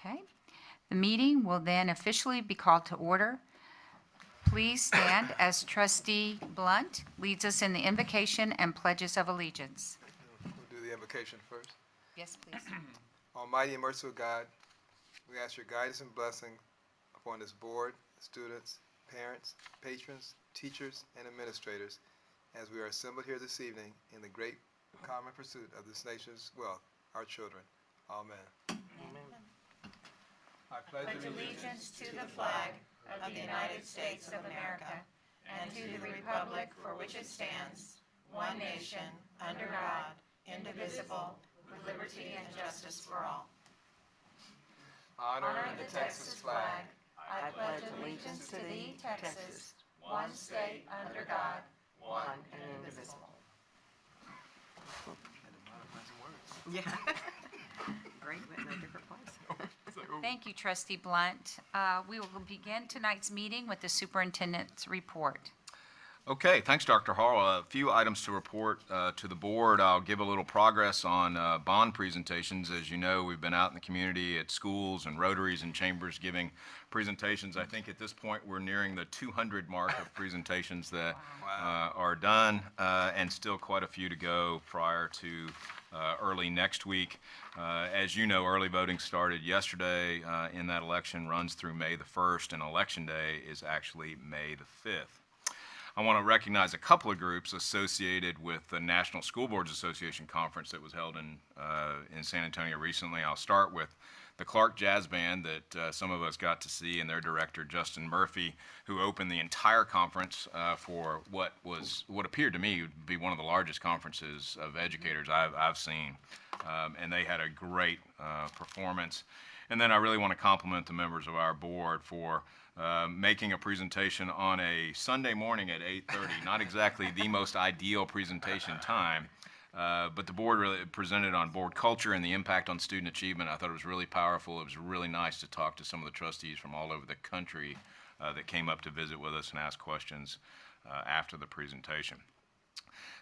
Okay. The meeting will then officially be called to order. Please stand as Trustee Blunt leads us in the invocation and pledges of allegiance. We'll do the invocation first. Yes, please. Almighty and merciful God, we ask your guidance and blessing upon this board, students, parents, patrons, teachers, and administrators as we are assembled here this evening in the great common pursuit of this nation's wealth, our children. Amen. Amen. I pledge Allegiance to the flag of the United States of America and to the republic for which it stands, one nation, under God, indivisible, with liberty and justice for all. honor The Texas flag, I pledge allegiance to thee, Texas, one state under God, one and indivisible. Yeah. Great, but in a different place. Thank you, Trustee Blunt. We will begin tonight's meeting with the superintendent's report. Okay, thanks, Dr. Hall. A few items to report to the board. I'll give a little progress on bond presentations. As you know, we've been out in the community at schools and rotaries and chambers giving presentations. I think at this point we're nearing the 200 mark of presentations that are done, and still quite a few to go prior to early next week. As you know, early voting started yesterday in that election, runs through May the 1st, and Election Day is actually May the 5th. I want to recognize a couple of groups associated with the National School Boards Association conference that was held in San Antonio recently. I'll start with the Clark Jazz Band that some of us got to see, and their director, Justin Murphy, who opened the entire conference for what appeared to me to be one of the largest conferences of educators I've seen. And they had a great performance. And then I really want to compliment the members of our board for making a presentation on a Sunday morning at 8:30. Not exactly the most ideal presentation time, but the board really presented on board culture and the impact on student achievement. I thought it was really powerful. It was really nice to talk to some of the trustees from all over the country that came up to visit with us and ask questions after the presentation.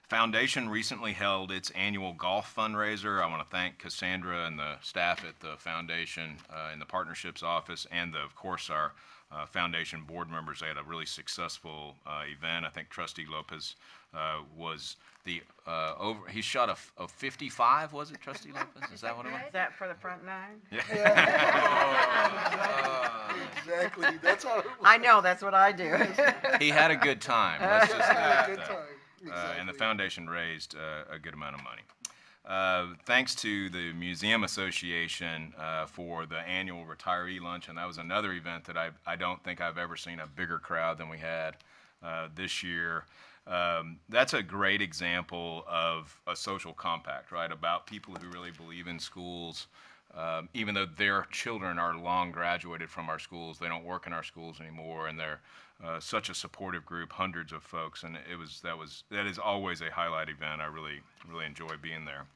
Foundation recently held its annual golf fundraiser. I want to thank Cassandra and the staff at the foundation in the partnerships office, and of course our foundation board members. They had a really successful event. I think Trustee Lopez was the he shot a 55, was it, Trustee Lopez? Is that what it was? Is that for the front nine? exactly. That's how it I know, that's what I do. He had a good time. Let's just leave it at Good that. time. Exactly. And the foundation raised a good amount of money. Thanks to the Museum Association for the annual retiree lunch, and that was another event that I don't think I've ever seen a bigger crowd than we had this year. That's a great example of a social compact, right? About people who really believe in schools, even though their children are long graduated from our schools. They don't work in our schools anymore, and they're such a supportive group, hundreds of folks, and that is always a highlight event. I really enjoy being there.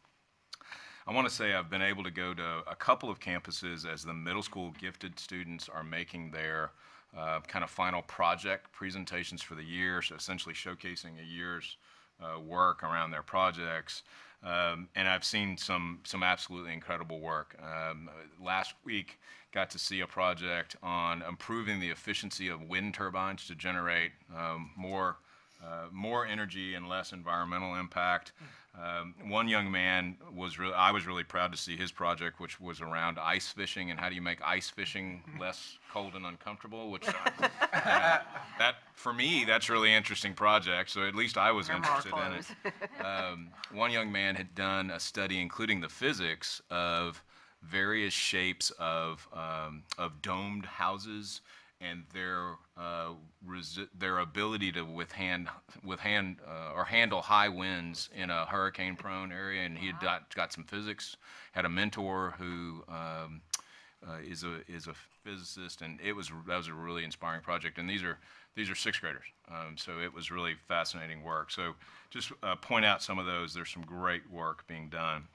I want to say I've been able to go to a couple of campuses as the middle school gifted students are making their kind of final project presentations for the year, so essentially showcasing a year's work around their projects. And I've seen some absolutely incredible work. Last week, got to see a project on improving the efficiency of wind turbines to generate more energy and less environmental impact. One young man I was really proud to see his project, which was around ice fishing and how do you make ice fishing less cold and uncomfortable, which that for me, that's a really interesting project, so at least I was interested in it. One young man had done a study including the physics of various shapes of domed houses and their ability to handle high winds in a hurricane-prone area. And he had got some physics. Had a mentor who is a physicist, and that was a really inspiring project. And these are sixth graders, so it was really fascinating work. So just point out some of those. There's some great work being done.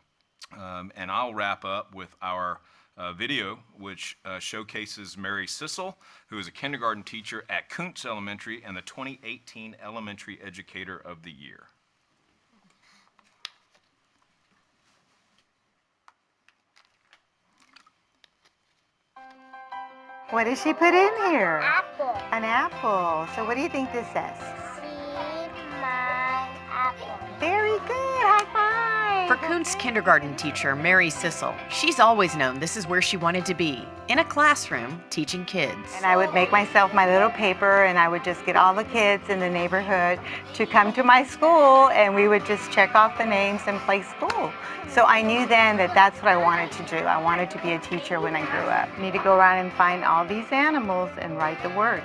And I'll wrap up with our video, which showcases Mary Sissel, who is a kindergarten teacher at Kuntz Elementary and the 2018 Elementary Educator of the Year. What did she put in here? Apple. An apple. So what do you think this says? See my apple. Very good. High five. For Kuhn's kindergarten teacher, Mary Sissel, she's always known this is where she wanted to be, in a classroom teaching kids. And I would make myself my little paper, and I would just get all the kids in the neighborhood to come to my school, and we would just check off the names and play school. So I knew then that that's what I wanted to do. I wanted to be a teacher when I grew up. I need to go around and find all these animals and write the word.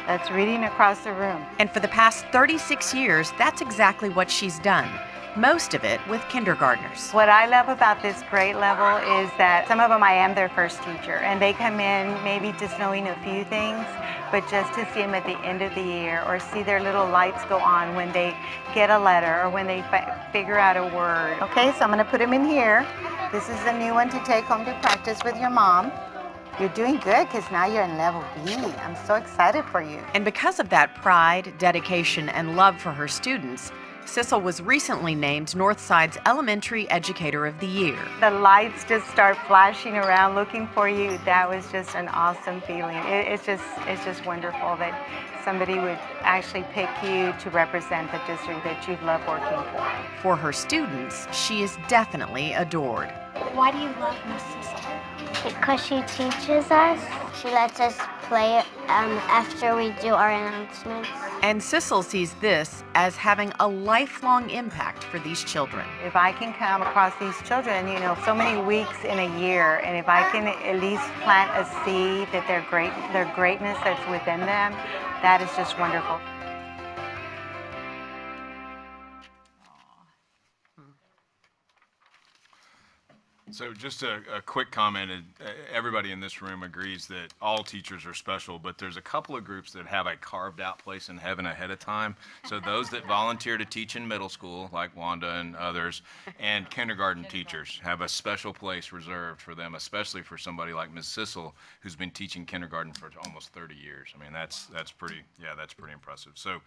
That's reading across the room. And for the past 36 years, that's exactly what she's done. Most of it with kindergartners. What I love about this grade level is that some of them I am their first teacher, and they come in maybe just knowing a few things, but just to see them at the end of the year or see their little lights go on when they get a letter or when they figure out a word. Okay, so I'm going to put them in here. This is a new one to take home to practice with your mom. You're doing good because now you're in level B. I'm so excited for you. And because of that pride, dedication, and love for her students, Sissel was recently named Northside's Elementary Educator of the Year. The lights just start flashing around looking for you. That was just an awesome feeling. It's just wonderful that somebody would actually pick you to represent the district that you've loved working for. For her students, she is definitely adored. Why do you love Miss Sissel? Because she teaches us. She lets us play after we do our announcements. And Sissel sees this as having a lifelong impact for these children. If I can come across these children, you know, so many weeks in a year, and if I can at least plant a seed that their greatness that's within them, that is just wonderful. So just a quick comment. Everybody in this room agrees that all teachers are special, but there's a couple of groups that have a carved out place in heaven ahead of time. So those that volunteer to teach in middle school, like Wanda and others, and kindergarten teachers have a special place reserved for them, especially for somebody like Ms. Sissel, who's been teaching kindergarten for almost 30 years. I mean, that's pretty impressive. So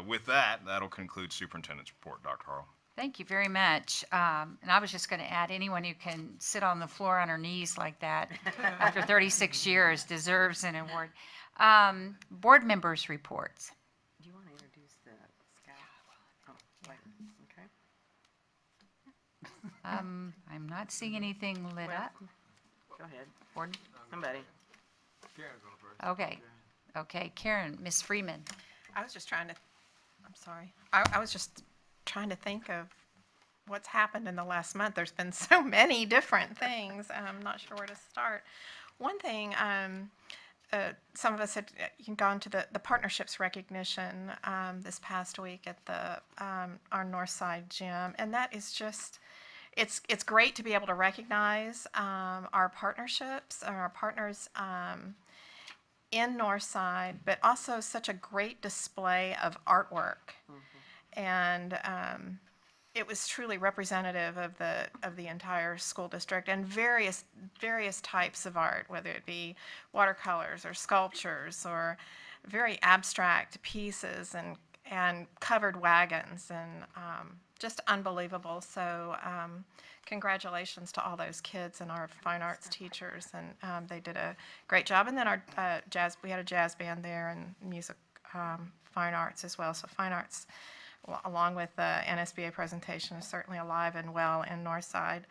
with that, that'll conclude Superintendent's report, Dr. Harrell. Thank you very much. And I was just going to add, anyone who can sit on the floor on her knees like that after 36 years deserves an award. Board members' reports. Do you want to introduce the scout? Oh, later. Okay. I'm not seeing anything lit up. Go ahead. Board- Somebody. Karen's going first. Okay, Karen, Ms. Freeman. I was just trying to, I'm sorry. I was just trying to think of what's happened in the last month. There's been so many different things. I'm not sure where to start. One thing, some of us had gone to the partnerships recognition this past week at the our Northside gym, and that is just, it's great to be able to recognize our partnerships, our partners in Northside, but also such a great display of artwork. And it was truly representative of the entire school district, and various types of art, whether it be watercolors or sculptures or very abstract pieces and covered wagons, and just unbelievable. So congratulations to all those kids and our fine arts teachers, and they did a great job. And then our we had a jazz band there, and music, fine arts as well. So fine arts, along with the NSBA presentation, is certainly alive and well in Northside.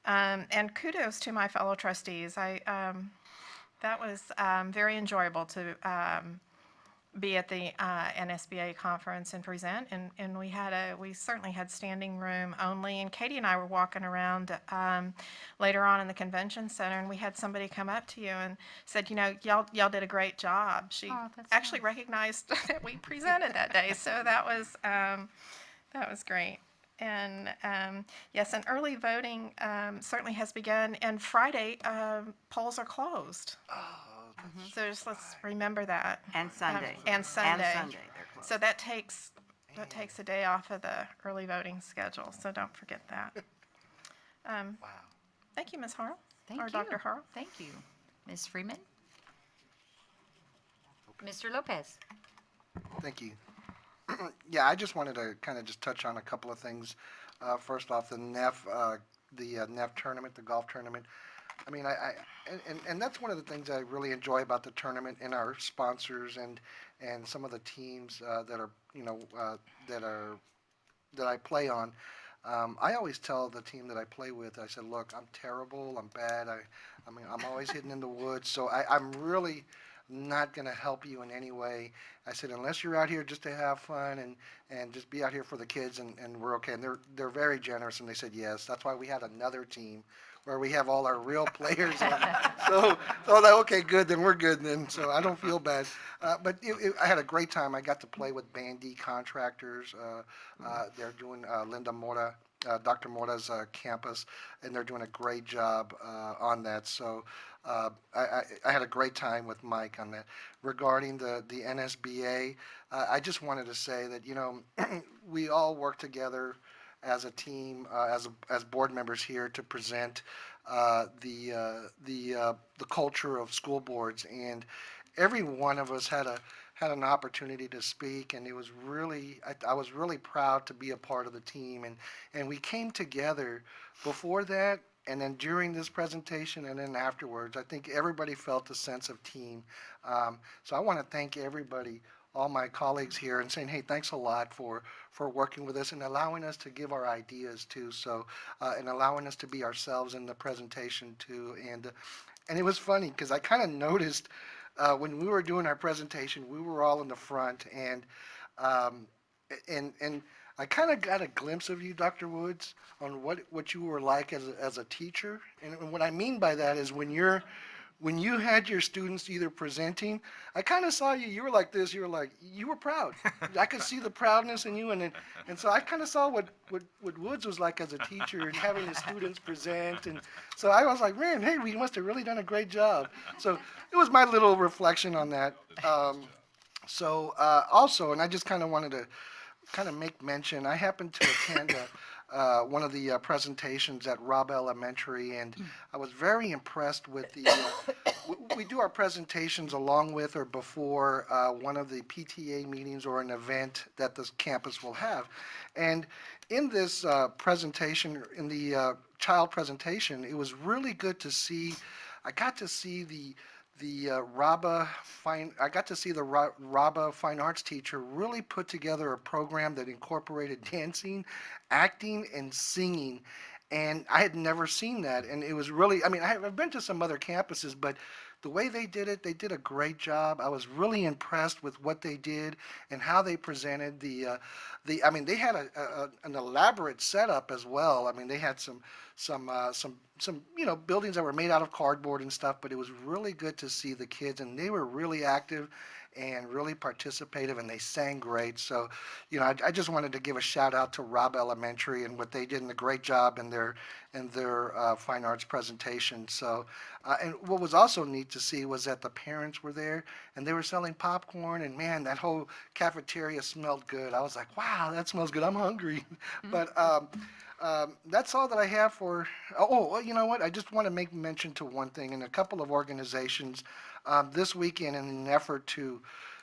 And kudos to my fellow trustees. That was very enjoyable to be at the NSBA conference and present. And we certainly had standing room only. And Katie and I were walking around later on in the convention center, and we had somebody come up to you and said, you know, y'all did a great job. She actually recognized that we presented that day. So that was great. And yes, and early voting certainly has begun. And Friday, polls are closed. So just let's remember that. And Sunday. And Sunday. And Sunday, they're closed. So that takes a day off of the early voting schedule. So don't forget that. Wow. Thank you, Ms. Harrell. Thank or you. Dr. Harrell. Thank you. Ms. Freeman? Mr. Lopez? Thank you. Yeah, I just wanted to kind of just touch on a couple of things. First off, the NEF tournament, the golf tournament. I mean, and that's one of the things I really enjoy about the tournament and our sponsors and some of the teams that are, that are that I play on. I always tell the team that I play with, I said, look, I'm terrible, I'm bad, I mean, I'm always hidden in the woods, so I'm really not going to help you in any way. I said, unless you're out here just to have fun and just be out here for the kids, and we're okay. And they're very generous, and they said yes. That's why we had another team where we have all our real players on. So I'm like, okay, good, then we're good then. So I don't feel bad. But I had a great time. I got to play with Bandy contractors. They're doing Linda Mora, Dr. Mora's campus, and they're doing a great job on that. So I had a great time with Mike on that. Regarding the NSBA, I just wanted to say that, we all work together as a team, as board members here to present the culture of school boards, and every one of us had an opportunity to speak, and it was really I was really proud to be a part of the team, and we came together before that, and then during this presentation, and then afterwards. I think everybody felt a sense of team. So I want to thank everybody, all my colleagues here, and saying, hey, thanks a lot for working with us and allowing us to give our ideas too. So and allowing us to be ourselves in the presentation too. And it was funny because I kind of noticed when we were doing our presentation, we were all in the front, um, and I kind of got a glimpse of you, Dr. Woods, on what you were like as a teacher. And what I mean by that is when you had your students either presenting, I kind of saw you. You were like this. You were proud. I could see the proudness in you, and so I kind of saw what Woods was like as a teacher and having his students present, and so I was like, man, hey, we must have really done a great job. So it was my little reflection on that. Also, and I just kind of wanted to kind of make mention, I happened to attend one of the presentations at Robb Elementary, and I was very impressed with we do our presentations along with or before one of the PTA meetings or an event that this campus will have. And in this presentation, in the child presentation, it was really good to see, I got to see the Rabba Fine Arts teacher really put together a program that incorporated dancing, acting, and singing. And I had never seen that. And it was really, I mean, I've been to some other campuses, but the way they did it, they did a great job. I was really impressed with what they did and how they presented I mean, they had an elaborate setup as well. I mean, they had some buildings that were made out of cardboard and stuff, but it was really good to see the kids, and they were really active and really participative, and they sang great. So, I just wanted to give a shout out to Robb Elementary and what they did, and a great job in their fine arts presentation. So, and what was also neat to see was that the parents were there, and they were selling popcorn, and man, that whole cafeteria smelled good. I was like, wow, that smells good. I'm hungry. But that's all that I have for. Oh, well, you know what? I just want to make mention to one thing. In a couple of organizations this weekend, in an effort to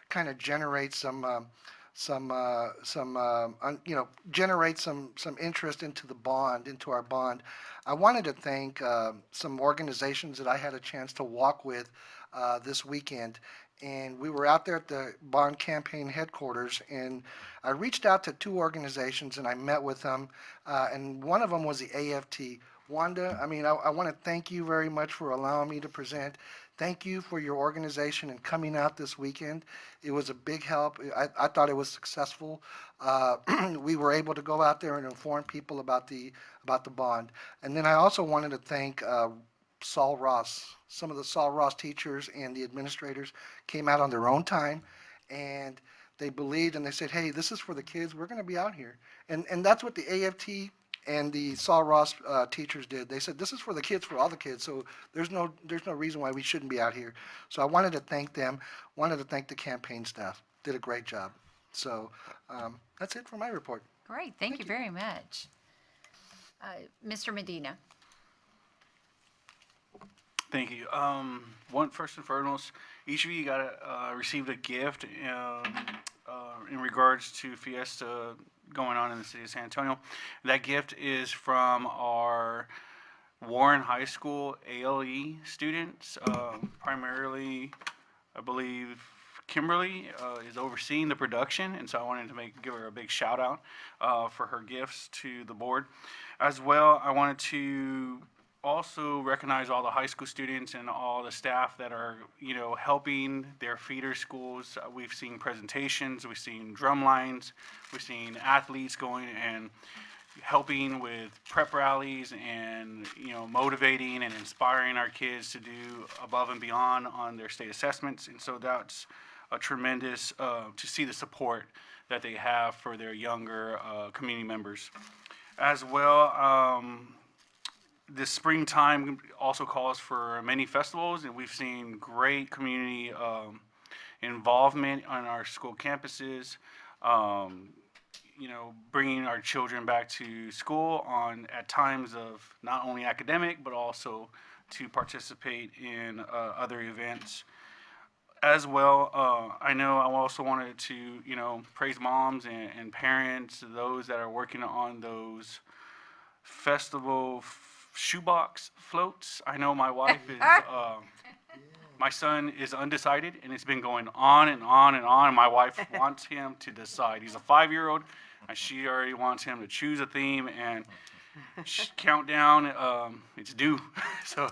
kind of generate generate some interest into our bond. I wanted to thank some organizations that I had a chance to walk with this weekend. And we were out there at the bond campaign headquarters, and I reached out to two organizations and I met with them, and one of them was the AFT. Wanda, I mean, I want to thank you very much for allowing me to present. Thank you for your organization and coming out this weekend. It was a big help. I thought it was successful. We were able to go out there and inform people about the bond. And then I also wanted to thank Saul Ross. Some of the Saul Ross teachers and the administrators came out on their own time, and they believed, and they said, hey, this is for the kids. We're going to be out here. And that's what the AFT and the Saul Ross teachers did. They said, this is for the kids, for all the kids, so there's no reason why we shouldn't be out here. So I wanted to thank them, wanted to thank the campaign staff. Did a great job. So that's it for my report. Great, thank you very much. Mr. Medina. Thank you. First and foremost, each of you received a gift in regards to Fiesta going on in the city of San Antonio. That gift is from our Warren High School ALE students, primarily, I believe Kimberly is overseeing the production, and so I wanted to give her a big shout out for her gifts to the board. As well, I wanted to also recognize all the high school students and all the staff that are, helping their feeder schools. We've seen presentations, we've seen drum lines, we've seen athletes going and helping with prep rallies and, motivating and inspiring our kids to do above and beyond on their state assessments. And so that's a tremendous, to see the support that they have for their younger community members. As well, this springtime also calls for many festivals, and we've seen great community involvement on our school campuses. Bringing our children back to school at times of not only academic, but also to participate in other events. As well, I know I also wanted to, praise moms and parents, those that are working on those festival shoebox floats. I know my wife is, my son is undecided, and it's been going on and on and on. And my wife wants him to decide. He's a 5-year-old, and she already wants him to choose a theme and countdown. It's due, so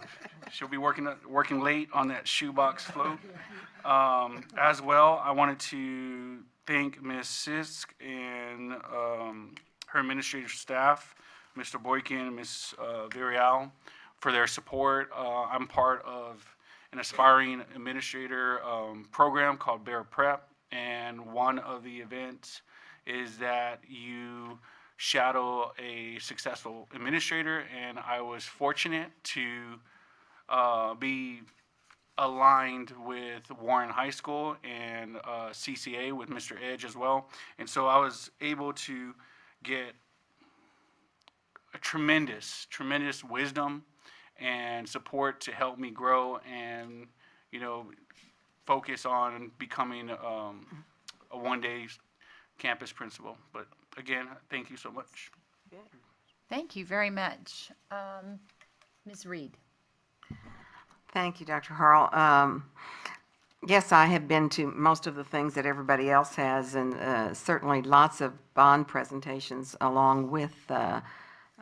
she'll be working late on that shoebox float. As well, I wanted to thank Ms. Sisk and her administrative staff, Mr. Boykin, Ms. Villarreal, for their support. I'm part of an aspiring administrator program called Bear Prep, and one of the events is that you shadow a successful administrator, and I was fortunate to be aligned with Warren High School and CCA with Mr. Edge as well. And so I was able to get a tremendous wisdom and support to help me grow and, focus on becoming a one-day campus principal. But again, thank you so much. Thank you very much. Ms. Reed. Thank you, Dr. Harrell. Yes, I have been to most of the things that everybody else has, and certainly lots of bond presentations along with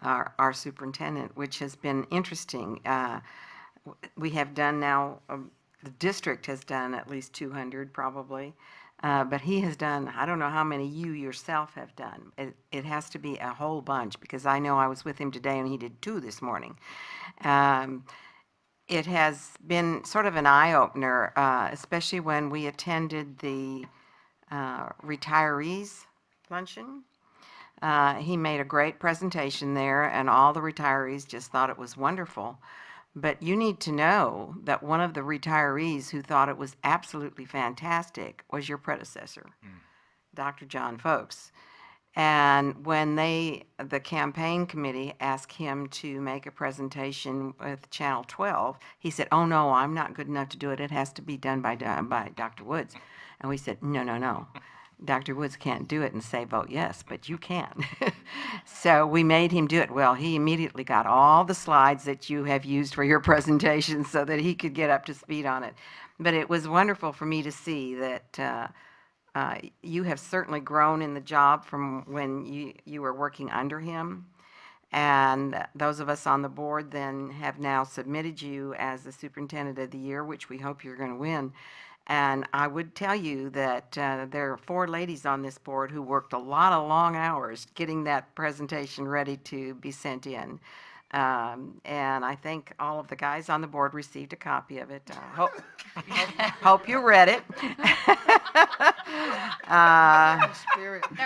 our superintendent, which has been interesting. We have done now, the district has done at least 200 probably, but he has done, I don't know how many you yourself have done. It has to be a whole bunch, because I know I was with him today and he did 2 this morning. It has been sort of an eye-opener, especially when we attended the retirees luncheon. He made a great presentation there, and all the retirees just thought it was wonderful. But you need to know that one of the retirees who thought it was absolutely fantastic was your predecessor, Dr. John Folks. And when the campaign committee asked him to make a presentation with Channel 12, he said, "Oh no, I'm not good enough to do it. It has to be done by Dr. Woods." And we said, no. Dr. Woods can't do it and say vote yes, but you can. So we made him do it. Well, he immediately got all the slides that you have used for your presentation so that he could get up to speed on it. But it was wonderful for me to see that you have certainly grown in the job from when you were working under him. And those of us on the board then have now submitted you as the Superintendent of the Year, which we hope you're going to win. And I would tell you that there are 4 ladies on this board who worked a lot of long hours getting that presentation ready to be sent in. And I think all of the guys on the board received a copy of it. Hope you read it. That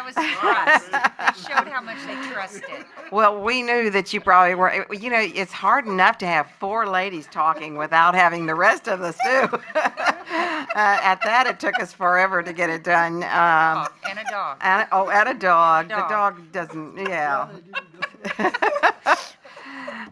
was trust. They showed how much they trusted. Well, we knew that you probably were. It's hard enough to have 4 ladies talking without having the rest of us do. At that, it took us forever to get it done. And a dog. And a dog. The dog doesn't, yeah.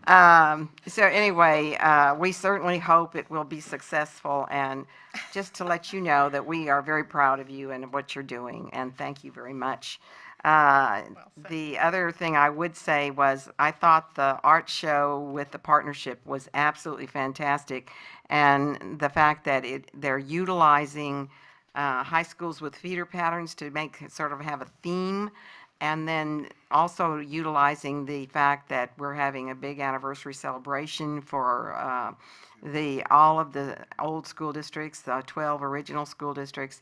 So anyway, we certainly hope it will be successful, and just to let you know that we are very proud of you and what you're doing, and thank you very much. The other thing I would say was I thought the art show with the partnership was absolutely fantastic, and the fact that they're utilizing high schools with feeder patterns to make sort of have a theme, and then also utilizing the fact that we're having a big anniversary celebration for all of the old school districts, the 12 original school districts,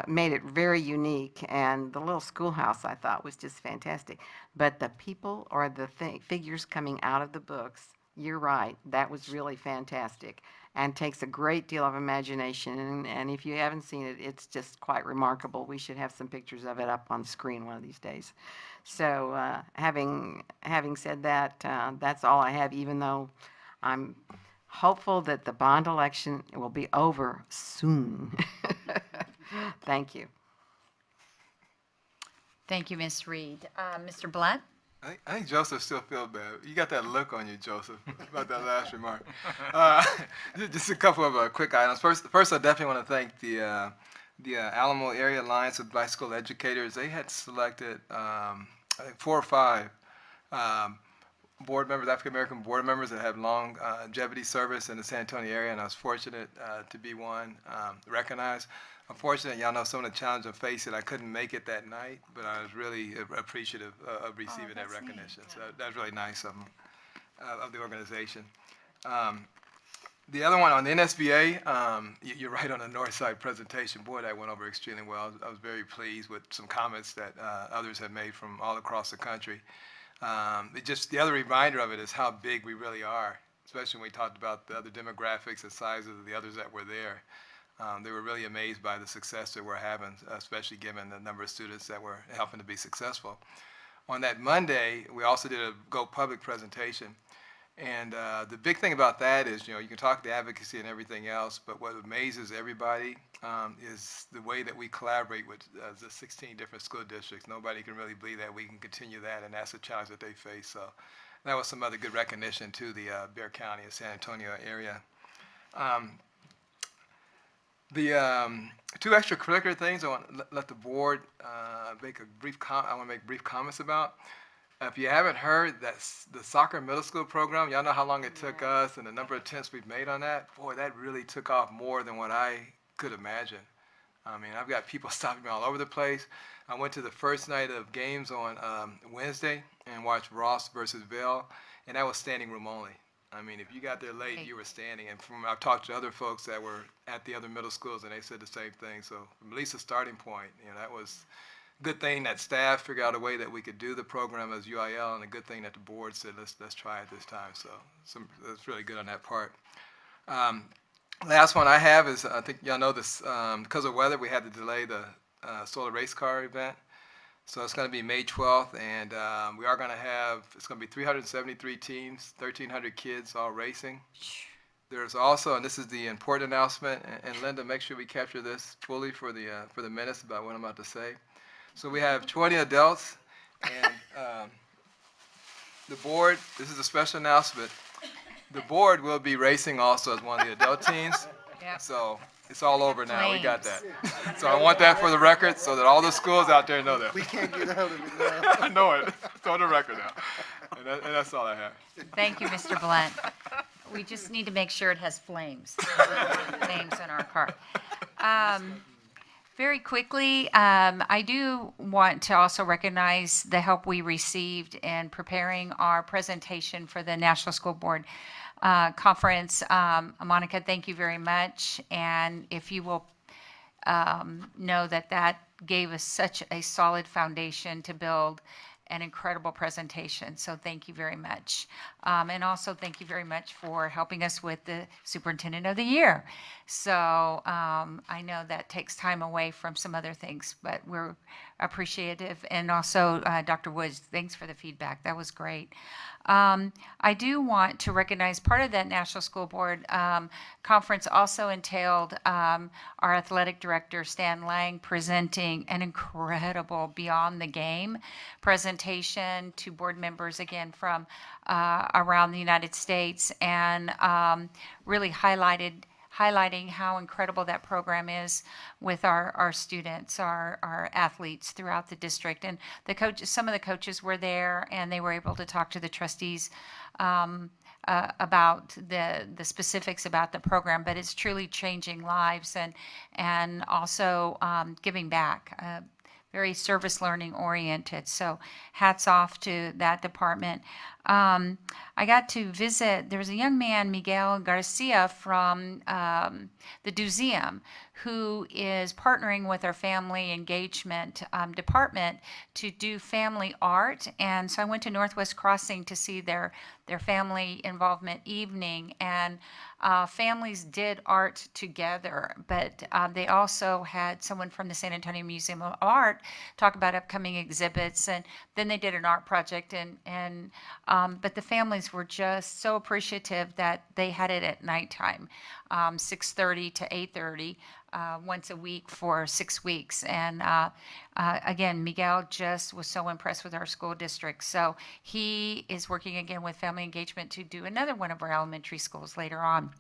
made it very unique. And the little schoolhouse I thought was just fantastic. But the people or the figures coming out of the books, you're right, that was really fantastic and takes a great deal of imagination. And if you haven't seen it, it's just quite remarkable. We should have some pictures of it up on the screen one of these days. So having said that, that's all I have, even though I'm hopeful that the bond election will be over soon. Thank you. Thank you, Ms. Reed. Mr. Blunt? I think Joseph still feels bad. You got that look on you, Joseph, about that last remark. Just a couple of quick items. First, I definitely want to thank the Alamo Area Alliance of Bicycle Educators. They had selected, I think, 4 or 5 board members, African American board members that have longevity service in the San Antonio area, and I was fortunate to be one recognized. Unfortunately, y'all know some of the challenges I'm facing. I couldn't make it that night, but I was really appreciative of receiving that recognition. So that's really nice of them, of the organization. The other one on the NSBA, you're right on the north side presentation. Boy, that went over extremely well. I was very pleased with some comments that others have made from all across the country. The other reminder of it is how big we really are, especially when we talked about the other demographics and sizes of the others that were there. They were really amazed by the success that we're having, especially given the number of students that were helping to be successful. On that Monday, we also did a Go Public presentation. And the big thing about that is, you can talk to advocacy and everything else, but what amazes everybody is the way that we collaborate with the 16 different school districts. Nobody can really believe that we can continue that, and that's a challenge that they face. So that was some other good recognition to the Bexar County and San Antonio area. The 2 extracurricular things I want to let the board make a brief I want to make brief comments about. If you haven't heard, that's the soccer middle school program. Y'all know how long it took us and the number of attempts we've made on that. Boy, that really took off more than what I could imagine. I mean, I've got people stopping me all over the place. I went to the first night of games on Wednesday and watched Ross versus Vail, and that was standing room only. I mean, if you got there late, you were standing. And I've talked to other folks that were at the other middle schools, and they said the same thing. So from at least a starting point, that was a good thing that staff figured out a way that we could do the program as UIL, and a good thing that the board said, let's try it this time. So that's really good on that part. Last one I have is, I think y'all know this, because of weather, we had to delay the solar race car event. So it's going to be May 12th, and we are going to have, it's going to be 373 teams, 1,300 kids all racing. There's also, and this is the important announcement, and Linda, make sure we capture this fully for the minutes about what I'm about to say. So we have 20 adults, and the board, this is a special announcement, the board will be racing also as one of the adult teams. Yep. So it's all over now. We got that. So I want that for the record so that all the schools out there know that. We can't get out of it now. I know it. It's on the record now. And that's all I have. Thank you, Mr. Blunt. We just need to make sure it has flames. Flames in our car. Very quickly, I do want to also recognize the help we received in preparing our presentation for the National School Board Conference. Monica, thank you very much. And if you will know that gave us such a solid foundation to build an incredible presentation. So thank you very much. And also thank you very much for helping us with the Superintendent of the Year. So I know that takes time away from some other things, but we're appreciative. And also, Dr. Woods, thanks for the feedback. That was great. I do want to recognize part of that National School Board Conference also entailed our athletic director, Stan Lang, presenting an incredible Beyond the Game presentation presentation to board members, again, from around the United States, and really highlighting how incredible that program is with our students, our athletes throughout the district. And some of the coaches were there, and they were able to talk to the trustees about the specifics about the program, but it's truly changing lives and also giving back. Very service learning oriented. So hats off to that department. I got to visit, there was a young man, Miguel Garcia from the Museum, who is partnering with our family engagement department to do family art. And so I went to Northwest Crossing to see their family involvement evening, and families did art together, but they also had someone from the San Antonio Museum of Art talk about upcoming exhibits, and then they did an art project, but the families were just so appreciative that they had it at nighttime, 6:30 to 8:30. Once a week for 6 weeks. And again, Miguel just was so impressed with our school district. So he is working again with family engagement to do another one of our elementary schools later on.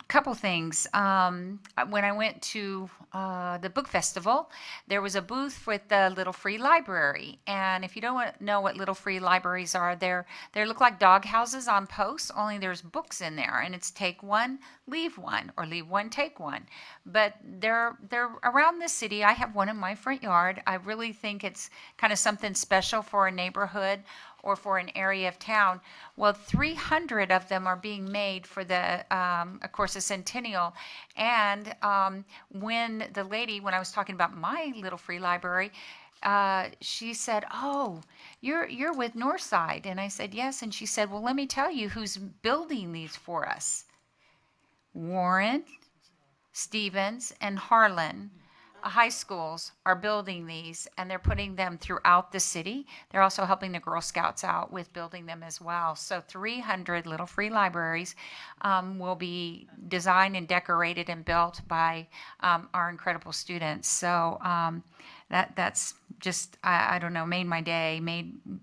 Couple things. When I went to the book festival, there was a booth with the Little Free Library. And if you don't know what Little Free Libraries are, they look like dog houses on posts, only there's books in there. And it's take one, leave one, or leave one, take one. But they're around the city. I have one in my front yard. I really think it's kind of something special for a neighborhood or for an area of town. Well, 300 of them are being made for the, of course, the centennial. And when I was talking about my Little Free Library, she said, "Oh, you're with Northside," and I said, "Yes." And she said, "Well, let me tell you who's building these for us. Warren, Stevens, and Harlan high schools are building these, and they're putting them throughout the city. They're also helping the Girl Scouts out with building them as well. So 300 Little Free Libraries will be designed and decorated and built by our incredible students. So that's just, I don't know, made my day,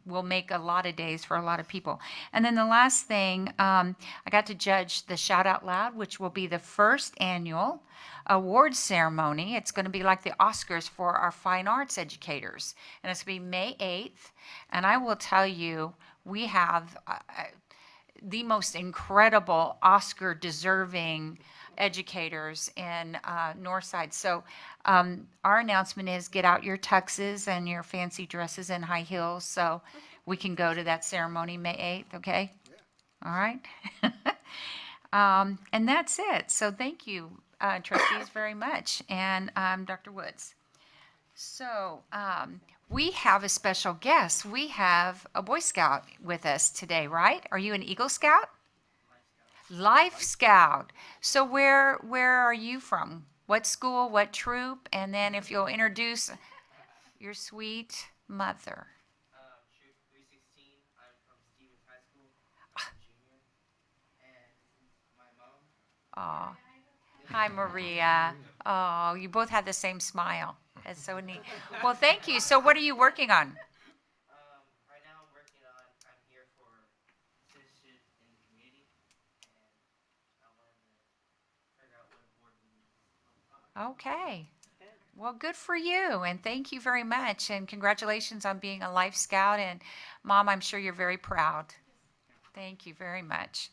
will make a lot of days for a lot of people. And then the last thing, I got to judge the Shout Out Loud, which will be the first annual award ceremony. It's going to be like the Oscars for our fine arts educators. And it's going to be May 8th. And I will tell you, we have the most incredible Oscar-deserving educators in Northside. So our announcement is get out your tuxes and your fancy dresses and high heels so we can go to that ceremony May 8th, okay? Yeah. All right. And that's it. So thank you, trustees, very much. And Dr. Woods. So we have a special guest. We have a Boy Scout with us today, right? Are you an Eagle Scout? Life Scout. So where are you from? What school, what troop? And then if you'll introduce your sweet mother. Troop 316. I'm from Stevens High School. I'm a junior. And this is my mom. Oh, hi, Maria. Oh, you both have the same smile. That's so neat. Well, thank you. So what are you working on? Right now I'm here for citizenship in the community. And I wanted to figure out what board meetings. Okay. Well, good for you, and thank you very much, and congratulations on being a Life Scout, and Mom, I'm sure you're very proud. Thank you very much.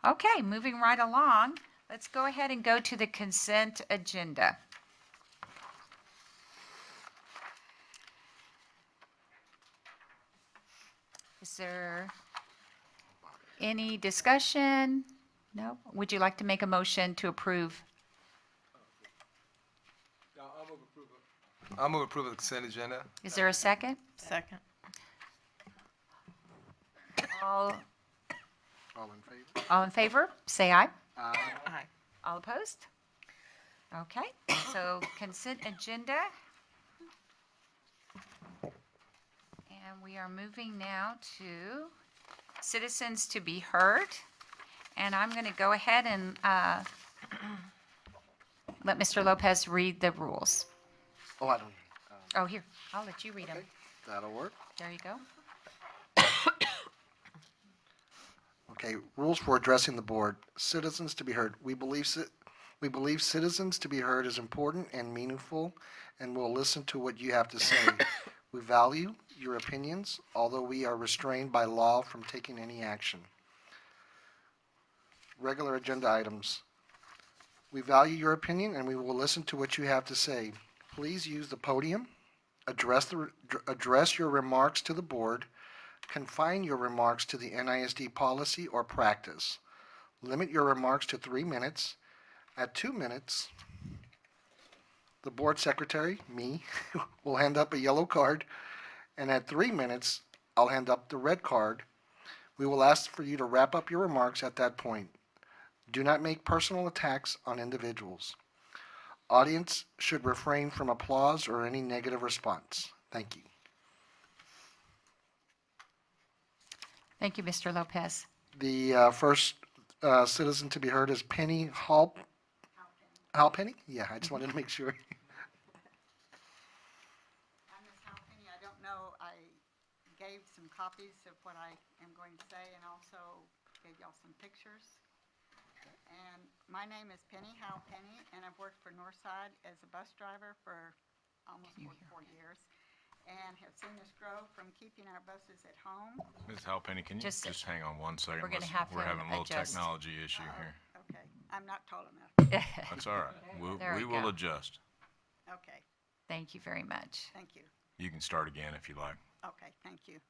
Okay, moving right along, let's go ahead and go to the consent agenda. Is there any discussion? No? Would you like to make a motion to approve? I'll move approval of the consent agenda. Is there a second? Second. All in favor? all in favor, say aye. Aye. Aye. All opposed? Okay, so consent agenda. And we are moving now to citizens to be heard. And I'm going to go ahead and let Mr. Lopez read the rules. Oh, I don't. Oh, here, I'll let you read them. Okay, that'll work. There you go. Okay, rules for addressing the board. Citizens to be heard. We believe citizens to be heard is important and meaningful, and we'll listen to what you have to say. We value your opinions, although we are restrained by law from taking any action. Regular agenda items. We value your opinion, and we will listen to what you have to say. Please use the podium. Address your remarks to the board. Confine your remarks to the NISD policy or practice. Limit your remarks to 3 minutes. At 2 minutes, the board secretary, me, will hand up a yellow card, and at 3 minutes, I'll hand up the red card. We will ask for you to wrap up your remarks at that point. Do not make personal attacks on individuals. Audience should refrain from applause or any negative response. Thank you. Thank you, Mr. Lopez. The first citizen to be heard is Penny Halpenny? Yeah, I just wanted to make sure. I'm Ms. Halpenny. I don't know, I gave some copies of what I am going to say and also gave y'all some pictures. And my name is Penny Halpenny, and I've worked for Northside as a bus driver for almost 44 years, and have seen us grow from keeping our buses at home. Ms. Halpenny, can you Just- just hang on 1 second? We're gonna Let's- have We're him having a little adjust. technology issue here. Okay, I'm not tall enough. That's all right. There We we will go. adjust. Okay, Thank you very much. thank you. You can start again if you like. Okay, thank you.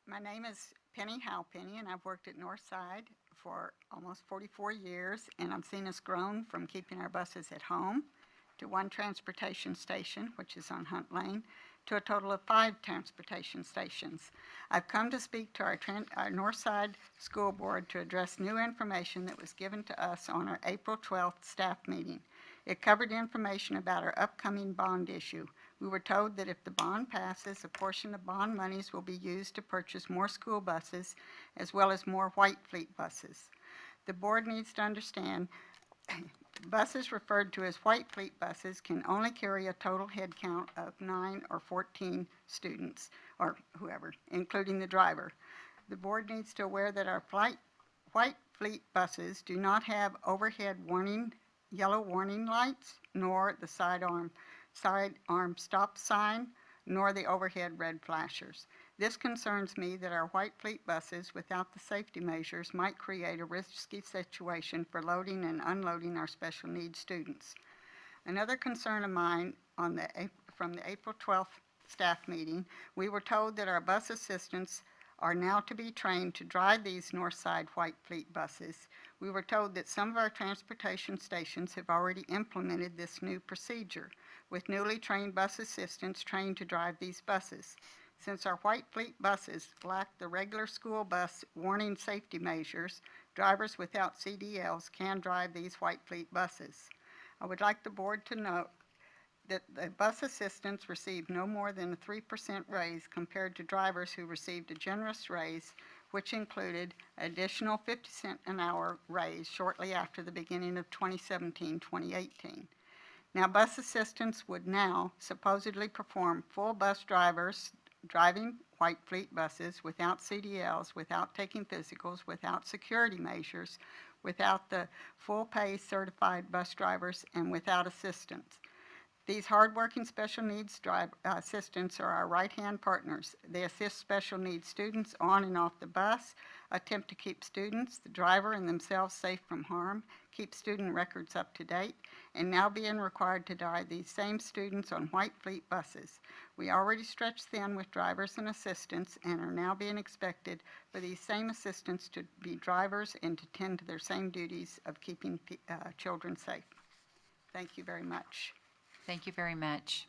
My name is Penny Halpenny, and I've worked at Northside for almost 44 years, and I've seen us grown from keeping our buses at home to one transportation station, which is on Hunt Lane, to a total of 5 transportation stations. I've come to speak to our Northside School Board to address new information that was given to us on our April 12th staff meeting. It covered information about our upcoming bond issue. We were told that if the bond passes, a portion of bond monies will be used to purchase more school buses as well as more White Fleet buses. The board needs to understand buses referred to as White Fleet buses can only carry a total head count of 9 or 14 students or whoever, including the driver. The board needs to aware that our White Fleet buses do not have overhead yellow warning lights, nor the sidearm stop sign, nor the overhead red flashers. This concerns me that our White Fleet buses without the safety measures might create a risky situation for loading and unloading our special needs students. Another concern of mine from the April 12th staff meeting, we were told that our bus assistants are now to be trained to drive these Northside White Fleet buses. We were told that some of our transportation stations have already implemented this new procedure, with newly trained bus assistants trained to drive these buses. Since our White Fleet buses lack the regular school bus warning safety measures, drivers without CDLs can drive these White Fleet buses. I would like the board to note that the bus assistants received no more than a 3% raise compared to drivers who received a generous raise, which included additional 50 cent an hour raise shortly after the beginning of 2017-2018. Now, bus assistants would now supposedly perform full bus driving White Fleet buses without CDLs, without taking physicals, without security measures, without the full pay certified bus drivers, and without assistance. These hardworking special needs assistants are our right-hand partners. They assist special needs students on and off the bus, attempt to keep students, the driver, and themselves safe from harm, keep student records up to date, and now being required to drive these same students on White Fleet buses. We already stretched thin with drivers and assistants and are now being expected for these same assistants to be drivers and to tend to their same duties of keeping children safe. Thank you very much. Thank you very much.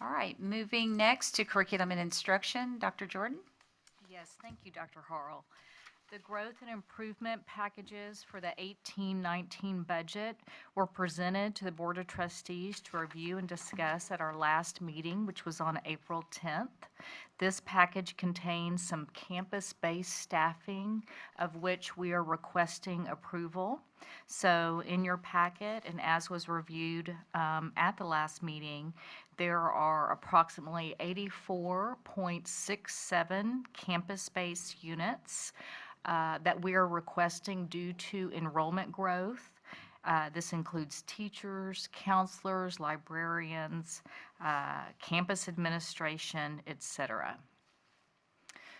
All right, moving next to curriculum and instruction, Dr. Jordan. Yes, thank you, Dr. Harrell. The growth and improvement packages for the 18-19 budget were presented to the Board of Trustees to review and discuss at our last meeting, which was on April 10th. This package contains some campus-based staffing, of which we are requesting approval. So in your packet, and as was reviewed at the last meeting, there are approximately 84.67 campus-based units that we are requesting due to enrollment growth. This includes teachers, counselors, librarians, campus administration, etc.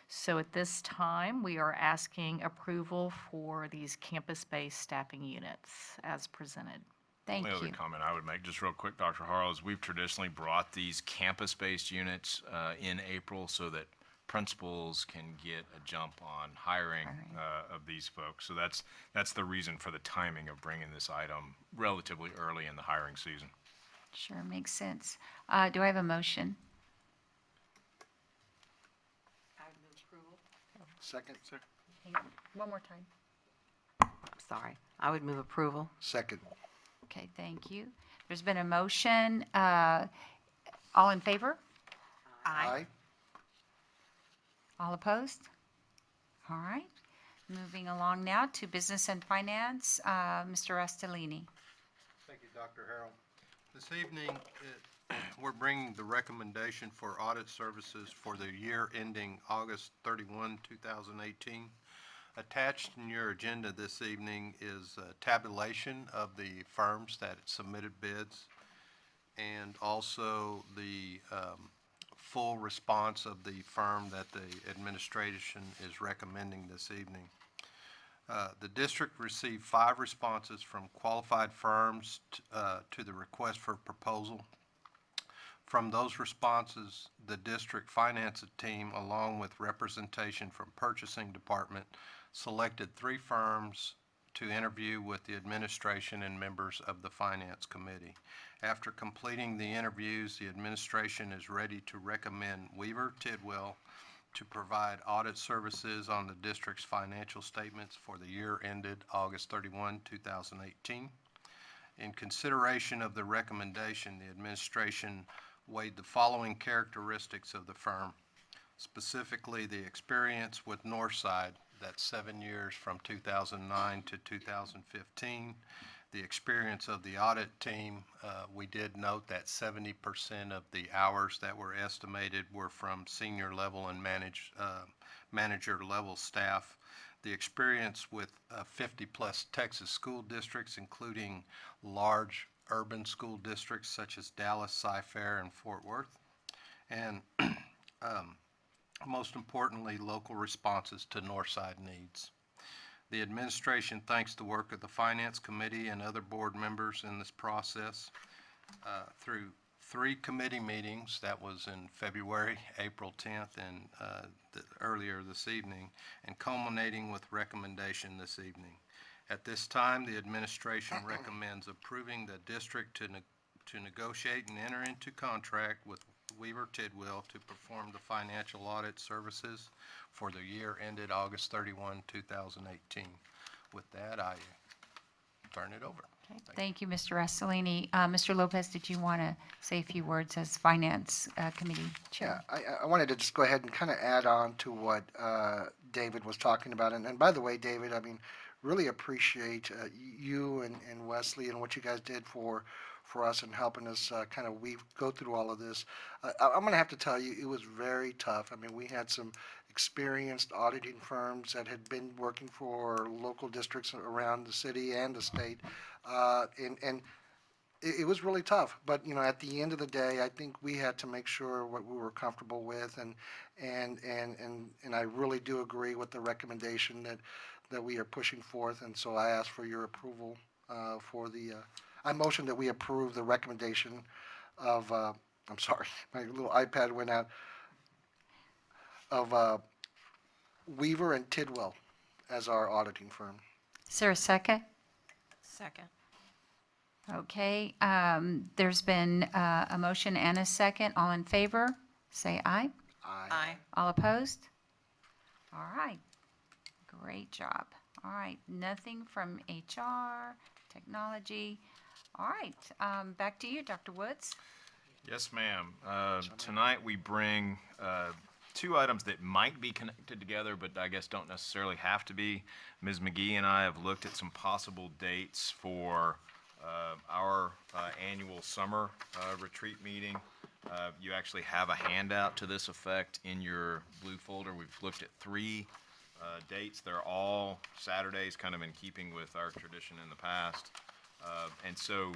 So at this time, we are asking approval for these campus-based staffing units as presented. Thank Only you. other comment I would make, just real quick, Dr. Harrell, is we've traditionally brought these campus-based units in April so that principals can get a jump on hiring of these folks. So that's the reason for the timing of bringing this item relatively early in the hiring season. Sure, makes sense. Do I have a motion? Second. One more time. Sorry. I would move approval. Second. Okay, thank you. There's been a motion. All in favor? Aye. All opposed? All right. Moving along now to business and finance, Mr. Rastellini. Thank you, Dr. Harrell. This evening, we're bringing the recommendation for audit services for the year ending August 31, 2018. Attached in your agenda this evening is a tabulation of the firms that submitted bids and also the full response of the firm that the administration is recommending this evening. The district received 5 responses from qualified firms to the request for proposal. From those responses, the district finance team, along with representation from purchasing department, selected 3 firms to interview with the administration and members of the finance committee. After completing the interviews, the administration is ready to recommend Weaver Tidwell to provide audit services on the district's financial statements for the year ended August 31, 2018. In consideration of the recommendation, the administration weighed the following characteristics of the firm, specifically the experience with Northside, that's 7 years from 2009 to 2015. The experience of the audit team, we did note that 70% of the hours that were estimated were from senior level and manager level staff. The experience with 50-plus Texas school districts, including large urban school districts such as Dallas, Cy-Fair, and Fort Worth. And most importantly, local responses to Northside needs. The administration thanks the work of the Finance Committee and other board members in this process through 3 committee meetings. That was in February, April 10th, and earlier this evening, and culminating with recommendation this evening. At this time, the administration recommends approving the district to negotiate and enter into contract with Weaver Tidwell to perform the financial audit services for the year ended August 31, 2018. With that, I turn it over. Okay, thank you, Mr. Rastellini. Mr. Lopez, did you want to say a few words as Finance Committee Chair? Yeah, I wanted to just go ahead and kind of add on to what David was talking about. And by the way, David, I mean, really appreciate you and Wesley and what you guys did for us and helping us kind of go through all of this. I'm going to have to tell you, it was very tough. I mean, we had some experienced auditing firms that had been working for local districts around the city and the state, and it was really tough. But you know, at the end of the day, I think we had to make sure what we were comfortable with, and I really do agree with the recommendation that we are pushing forth. And so I ask for your approval for the. I motion that we approve the recommendation of. I'm sorry, my little iPad went out. Of Weaver and Tidwell as our auditing firm. Is there a second? Second. Okay, there's been a motion and a second. All in favor, say aye. Aye. All opposed? All right, great job. All right, nothing from HR, technology. All right, back to you, Dr. Woods. Yes, ma'am. Tonight we bring two items that might be connected together, but I guess don't necessarily have to be. Ms. McGee and I have looked at some possible dates for our annual summer retreat meeting. You actually have a handout to this effect in your blue folder. We've looked at three dates. They're all Saturdays, kind of in keeping with our tradition in the past. And so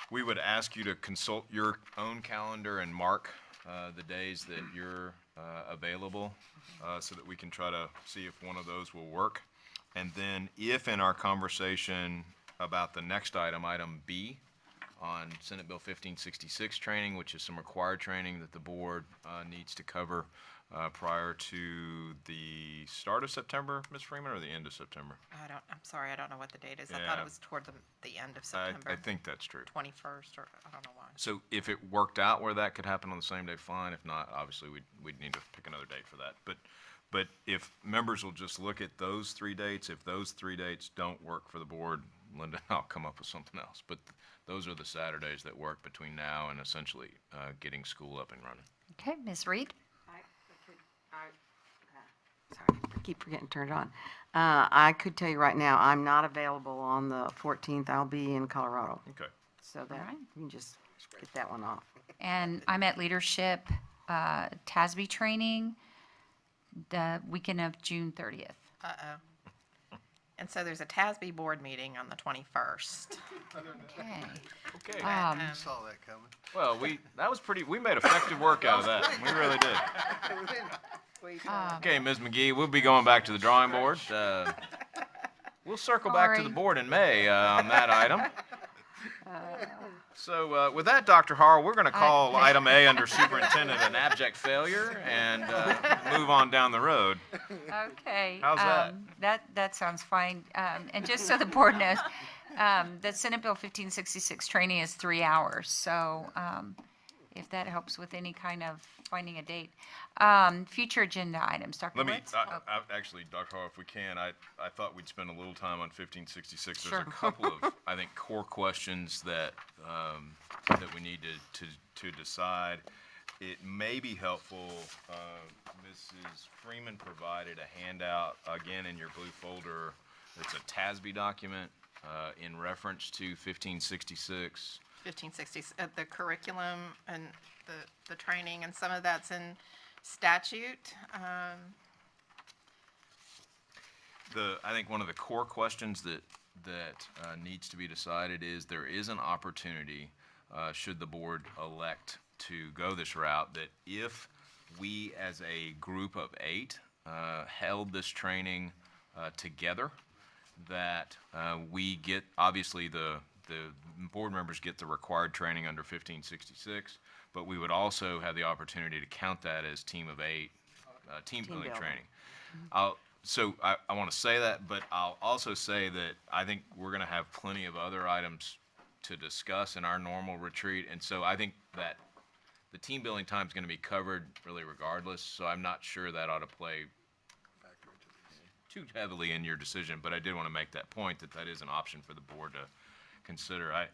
we would ask you to consult your own calendar and mark the days that you're available so that we can try to see if one of those will work. And then if in our conversation about the next item, item B, on Senate Bill 1566 training, which is some required training that the board needs to cover prior to the start of September, Ms. Freeman, or the end of September? I'm sorry, I don't know what the date is. I Yeah. thought it was toward the end of September. I think that's true. 21st, or I don't know why. So if it worked out where that could happen on the same day, fine. If not, obviously, we'd need to pick another date for that. But if members will just look at those three dates, if those three dates don't work for the board, Linda, I'll come up with something else. But those are the Saturdays that work between now and essentially getting school up and running. Okay, Ms. Reed? Sorry, I keep forgetting to turn it on. I could tell you right now, I'm not available on the 14th. I'll be in Colorado. Okay. So that, right. you can just get that one off. And I'm at leadership TASB training the weekend of June 30th. Uh-oh. And so there's a TASB board meeting on the 21st. Okay. Okay. Saw that coming. Well, we made effective work out of that. We really did. Okay, Ms. McGee, we'll be going back to the drawing board. We'll circle back to the Sorry. board in May on that item. So with that, Dr. Harrell, we're going to call item A under superintendent an abject failure and move on down the road. Okay. How's that? That sounds fine. And just so the board knows, the Senate Bill 1566 training is 3 hours. So if that helps with any kind of finding a date. Future agenda items, Dr. Let me, Woods? actually, Dr. Harrell, if we can, I thought we'd spend a little time on 1566. Sure. There's a couple of, I think, core questions that that we need to decide. It may be helpful, Mrs. Freeman provided a handout, again, in your blue folder. It's a TASB document in reference to 1566. 1560, the curriculum and the training, and some of that's in statute. I think one of the core questions that needs to be decided is there is an opportunity, should the board elect to go this route, that if we as a group of 8 held this training together, that we get, obviously the board members get the required training under 1566, but we would also have the opportunity to count that as team of 8, team building training. So I want to say that, but I'll also say that I think we're going to have plenty of other items to discuss in our normal retreat, and so I think that the team building time is going to be covered really regardless, so I'm not sure that ought to play too heavily in your decision, but I did want to make that point that is an option for the board to consider. I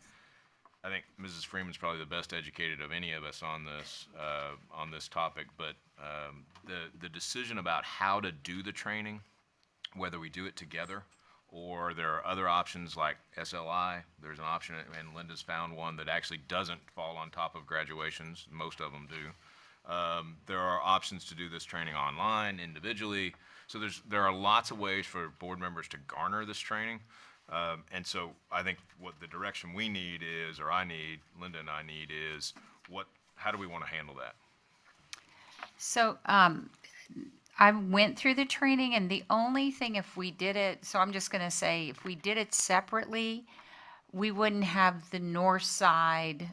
think Mrs. Freeman's probably the best educated of any of us on this topic, but the decision about how to do the training, whether we do it together or there are other options like SLI, there's an option, and Linda's found one that actually doesn't fall on top of graduations. Most of them do. There are options to do this training online, individually. So there are lots of ways for board members to garner this training. And so I think what the direction we need is, or Linda and I need is, how do we want to handle that? So I went through the training, and the only thing, if we did it, so I'm just going to say, if we did it separately, we wouldn't have the north side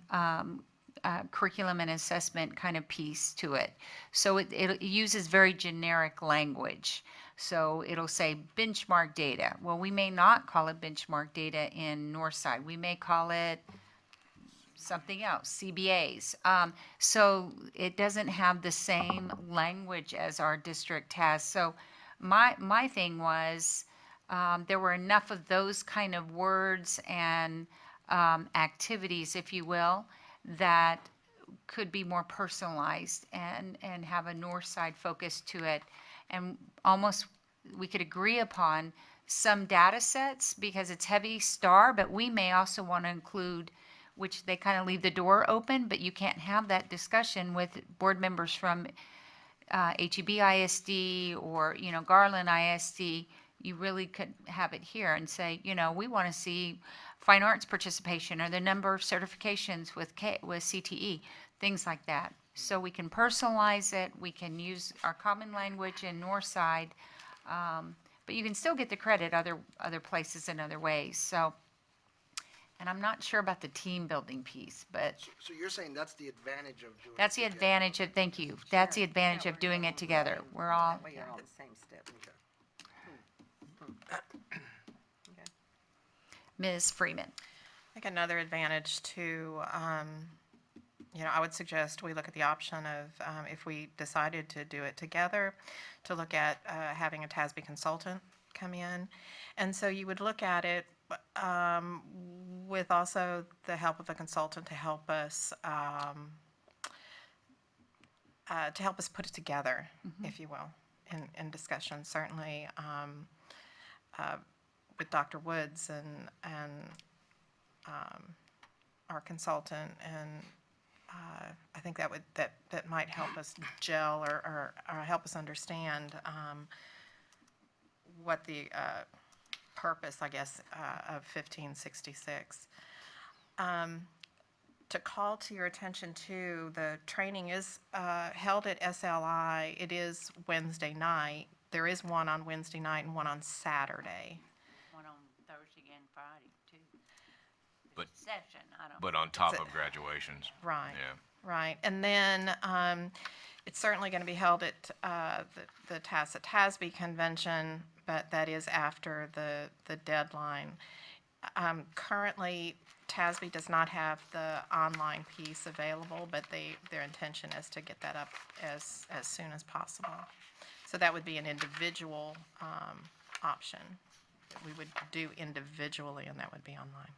curriculum and assessment kind of piece to it. So it uses very generic language. So it'll say benchmark data. Well, we may not call it benchmark data in Northside. We may call it something else, CBAs. So it doesn't have the same language as our district has. So my thing was there were enough of those kind of words and activities, if you will, that could be more personalized and have a north side focus to it. And almost, we could agree upon some data sets because it's heavy star, but we may also want to include, which they kind of leave the door open, but you can't have that discussion with board members from HEB ISD or, Garland ISD. You really could have it here and say, we want to see fine arts participation or the number of certifications with CTE, things like that. So we can personalize it, we can use our common language in Northside, but you can still get the credit other places in other ways. So, and I'm not sure about the team building piece, but So you're saying that's the advantage of doing that's the advantage of, thank you, that's the advantage of doing it together. We're all, Well, you're on the same step. Ms. Freeman. I think another advantage to, I would suggest we look at the option of, if we decided to do it together, to look at having a TASB consultant come in. And so you would look at it with also the help of a consultant to help us put it together, if you will, in discussion. Certainly with Dr. Woods and our consultant, and I think that might help us gel or help us understand what the purpose, I guess, of 1566. To call to your attention too, the training is held at SLI. It is Wednesday night. There is one on Wednesday night and one on Saturday. One on Thursday and Friday, too. But- Session, I don't. But on top of graduations. Right. Yeah. Right. And then it's certainly going to be held at the TASB convention, but that is after the deadline. Currently, TASB does not have the online piece available, but their intention is to get that up as soon as possible. So that would be an individual option that we would do individually, and that would be online.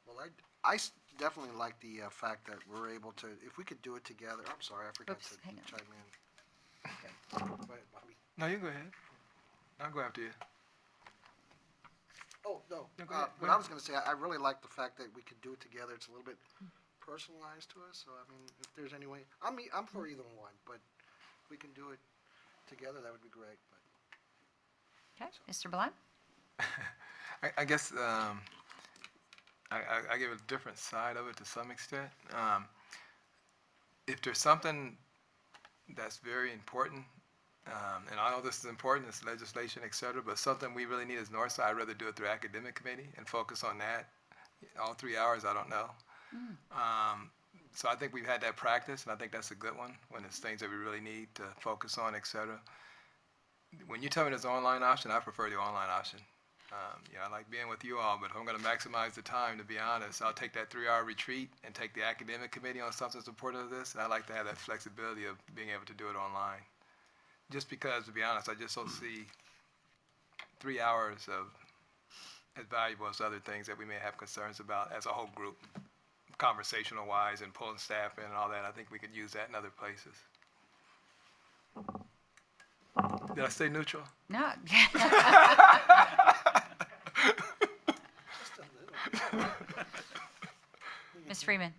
Well, I definitely like the fact that we're able to, if we could do it together, I'm sorry, I forgot Oops, to hang on. chime in. Okay. Go ahead, Bobby. No, you go ahead. I'll go after you. Oh, no, No, go ahead, what go I was gonna say, I really like the fact that we could do it together. It's a little bit personalized to us, so I mean, if there's any way, I'm for either one, but if we can do it together, that would be great, but. Okay, Mr. Blunt? I guess I give a different side of it to some extent. If there's something that's very important, and I know this is important, it's legislation, et cetera, but something we really need as Northside, I'd rather do it through academic committee and focus on that. All 3 hours, I don't know. So I think we've had that practice, and I think that's a good one, when it's things that we really need to focus on, et cetera. When you tell me there's an online option, I prefer the online option. I like being with you all, but if I'm going to maximize the time, to be honest, I'll take that 3-hour retreat and take the academic committee on something that's important to this, and I like to have that flexibility of being able to do it online. Just because, to be honest, I just don't see 3 hours of as valuable as other things that we may have concerns about as a whole group, conversational wise and pulling staff in and all that. I think we could use that in other places. Did I stay neutral? No. Ms. Freeman?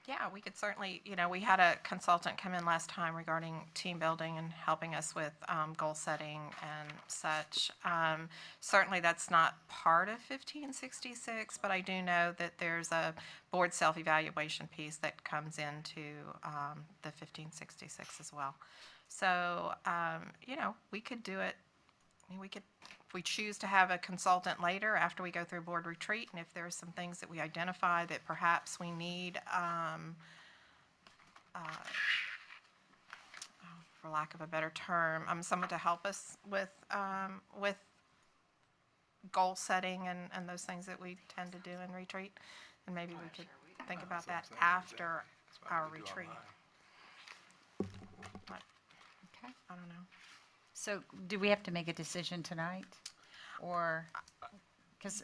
Yeah, we could certainly, we had a consultant come in last time regarding team building and helping us with goal setting and such. Certainly that's not part of 1566, but I do know that there's a board self-evaluation piece that comes into the 1566 as well. So, we could do it. We could, if we choose to have a consultant later after we go through board retreat, and if there are some things that we identify that perhaps we need, for lack of a better term, someone to help us with goal setting and those things that we tend to do in retreat, and maybe we could think about that after our retreat. But, Okay. I don't know. So do we have to make a decision tonight? Or, because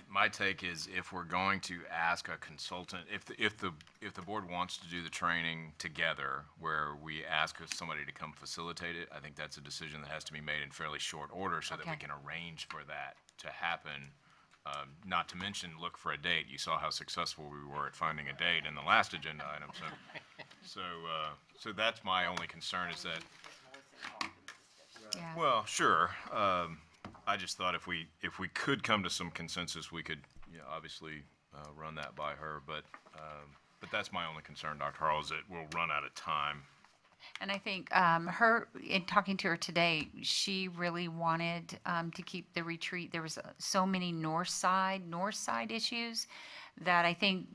My take is if we're going to ask a consultant, if the board wants to do the training together, where we ask somebody to come facilitate it, I think that's a decision that has to be made in fairly short order so that we Okay. can arrange for that to happen. Not to mention, look for a date. You saw how successful we were at finding a date in the last agenda item, so that's my only concern is that, Yeah. well, sure. I just thought if we could come to some consensus, we could, obviously, run that by her, but that's my only concern, Dr. Harrell, is that we'll run out of time. And I think in talking to her today, she really wanted to keep the retreat. There was so many north side issues that I think,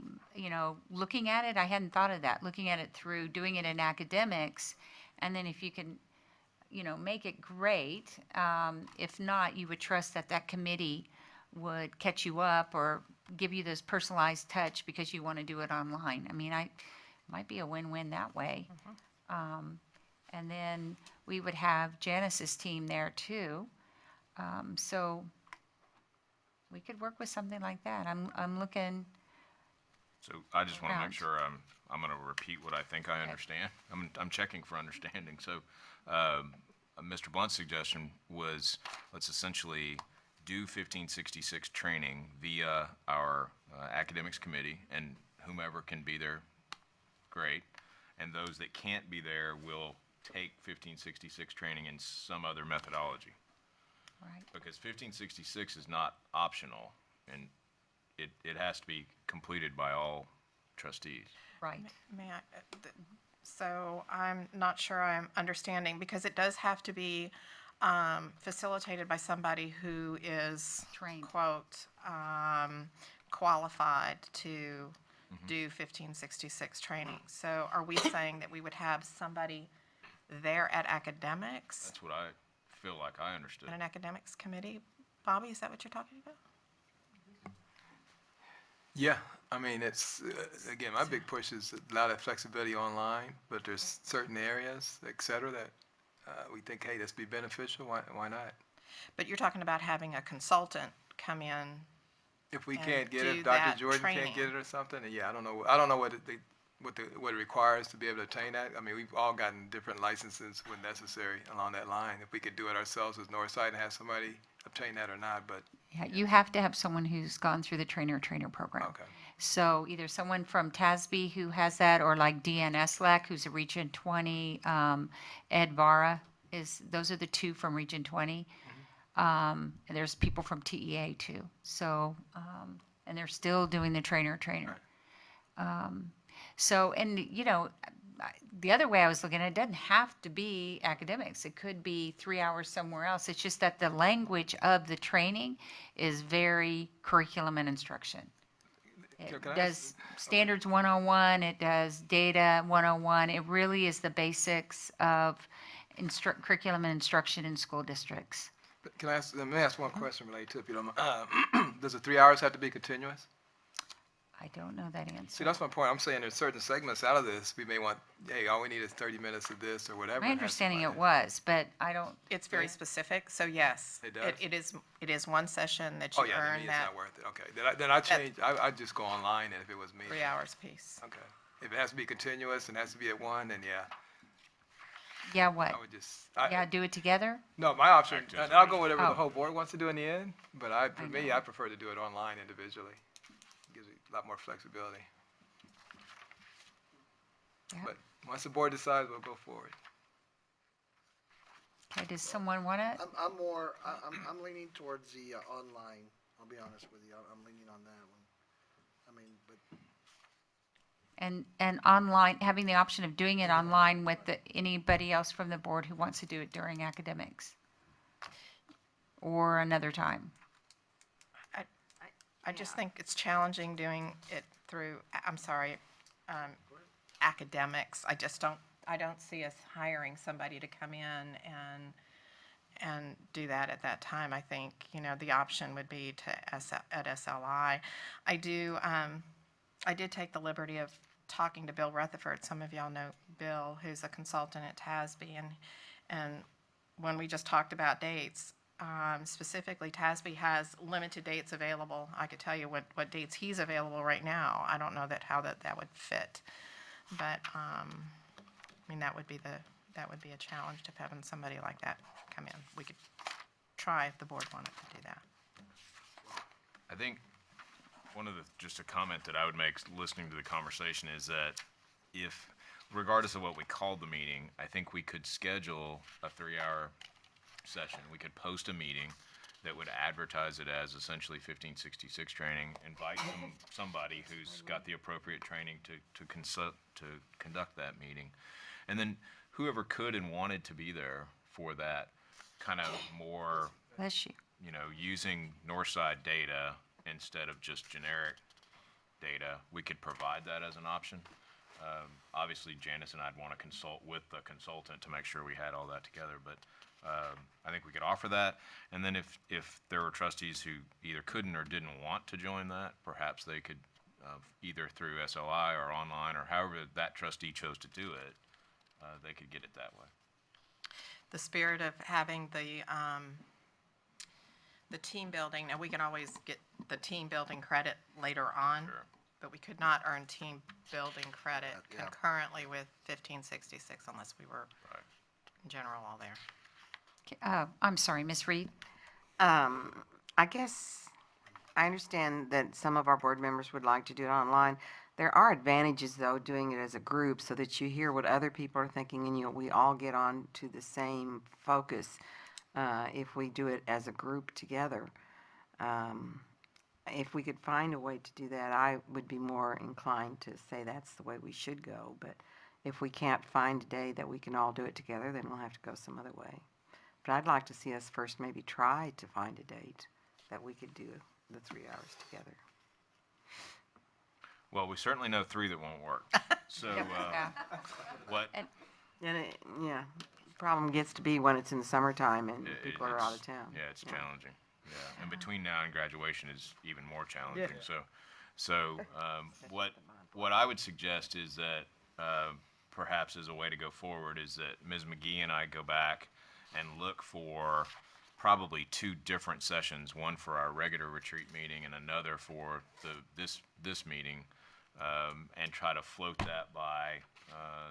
looking at it, I hadn't thought of that. Looking at it through doing it in academics, and then if you can, make it great. If not, you would trust that committee would catch you up or give you this personalized touch because you want to do it online. I mean, might be a win-win that way. And then we would have Janice's team there too. So we could work with something like that. I'm looking. So I just want to Around. make sure I'm going to repeat what I think I understand. I'm checking for understanding. So Mr. Blunt's suggestion was let's essentially do 1566 training via our academics committee, and whomever can be there, great. And those that can't be there will take 1566 training in some other methodology. Right. Because 1566 is not optional, and it has to be completed by all trustees. Right. May I, so I'm not sure I'm understanding, because it does have to be facilitated by somebody who is, Trained. quote, qualified to do 1566 training. So are we saying that we would have somebody there at academics, That's what I feel like I understood. in an academics committee? Bobby, is that what you're talking about? Yeah, I mean, it's, again, my big push is a lot of flexibility online, but there's certain areas, et cetera, that we think, hey, this be beneficial, why not? But you're talking about having a consultant come in. If we And can't get do it, if that Dr. Jordan training. can't get it or something, then yeah, I don't know what it requires to be able to obtain that. I mean, we've all gotten different licenses when necessary along that line. If we could do it ourselves as Northside and have somebody obtain that or not, but, Yeah, you have to have someone who's gone through the trainer program. okay. So either someone from TASB who has that, or like Deanne Eslak, who's a Region 20, Ed Vara those are the two from Region 20. And there's people from TEA too. So, and they're still doing the trainer. So, and the other way I was looking at it, doesn't have to be academics. It could be 3 hours somewhere else. It's just that the language of the training is very curriculum and instruction. It Can I does standards 101, it does data 101. It really is the basics of curriculum and instruction in school districts. Let me ask one question related to it, if you don't mind. Does the 3 hours have to be continuous? I don't know that See, answer. that's my point. I'm saying there's certain segments out of this, we may want, hey, all we need is 30 minutes of this or whatever. My and have understanding it somebody- was, but I don't, It's very specific, so yes. It does? It is one session that Oh, you yeah, to earn me, it's that not worth it. Okay, then I change, I'd just go online and if it was me. 3 hours piece. Okay. If it has to be continuous and has to be at one, then yeah, yeah, what? I would just, Yeah, do it together? no, my option, Back to and I'll go whatever Oh. the whole board wants to do in the end, but for me, know. I prefer to do it online individually. Gives you a lot more flexibility. Yeah. But once the board decides, we'll go forward. Okay, does someone want it? I'm leaning towards the online, I'll be honest with you, I'm leaning on that one. I mean, but And online, having the option of doing it online with anybody else from the board who wants to do it during academics? Or another time? I just think it's challenging doing it through, academics. I don't see us hiring somebody to come in and do that at that time. I think, the option would be at SLI. I did take the liberty of talking to Bill Rutherford. Some of y'all know Bill, who's a consultant at TASB, and when we just talked about dates, specifically TASB has limited dates available. I could tell you what dates he's available right now. I don't know how that would fit. But, I mean, that would be a challenge to having somebody like that come in. We could try if the board wanted to do that. I think just a comment that I would make listening to the conversation is that if, regardless of what we called the meeting, I think we could schedule a 3-hour session. We could post a meeting that would advertise it as essentially 1566 training, invite somebody who's got the appropriate training to conduct that meeting. And then whoever could and wanted to be there for that kind of more, Bless you. using Northside data instead of just generic data, we could provide that as an option. Obviously, Janice and I'd want to consult with the consultant to make sure we had all that together, but I think we could offer that. And then if there were trustees who either couldn't or didn't want to join that, perhaps they could, either through SLI or online or however that trustee chose to do it, they could get it that way. The spirit of having the team building, now we can always get the team building credit later on. Sure. But we could not earn team building credit Yeah. concurrently with 1566 unless we were Right. in general all there. I'm sorry, Ms. Reed? I guess I understand that some of our board members would like to do it online. There are advantages, though, doing it as a group so that you hear what other people are thinking and we all get on to the same focus if we do it as a group together. If we could find a way to do that, I would be more inclined to say that's the way we should go. But if we can't find a day that we can all do it together, then we'll have to go some other way. But I'd like to see us first maybe try to find a date that we could do the 3 hours together. Well, we certainly know 3 that won't work. So, what? And problem gets to be when it's in the summertime and people are out of town. Yeah, it's challenging. Yeah, and between now and graduation is even more challenging. So, what I would suggest is that perhaps as a way to go forward is that Ms. McGee and I go back and look for probably 2 different sessions, one for our regular retreat meeting and another for this meeting, and try to float that by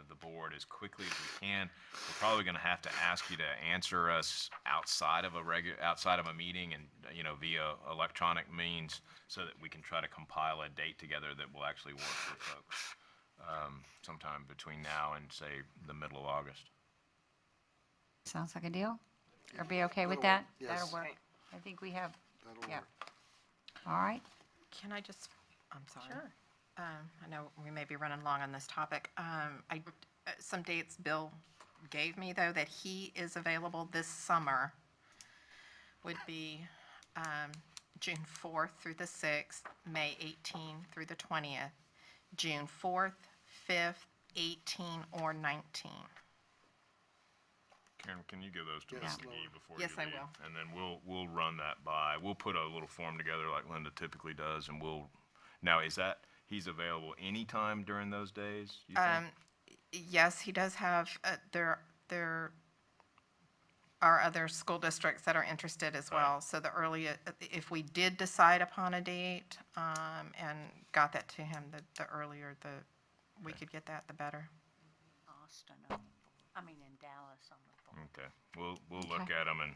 the board as quickly as we can. We're probably going to have to ask you to answer us outside of a meeting and via electronic means so that we can try to compile a date together that will actually work for folks sometime between now and say the middle of August. Sounds like a deal? Are we okay with that? Yes. That'll work. I think we have, That'll yeah. work. All right. Can I just, I'm sorry. Sure. I know we may be running long on this topic. Some dates Bill gave me, though, that he is available this summer would be June 4th through the 6th, May 18 through the 20th, June 4th, 5th, 18, or 19. Karen, can you give those to Yes, Ms. Laura. McGee before Yes, you I leave? will. And then we'll run that by. We'll put a little form together like Linda typically does, and now is that he's available anytime during those days, you think? Yes, he does have, there are other school districts that are interested as well. So the earlier, if we did decide upon a date and got that to him, the earlier we could get that, the better. Austin, in Dallas on the board. Okay, we'll look at them and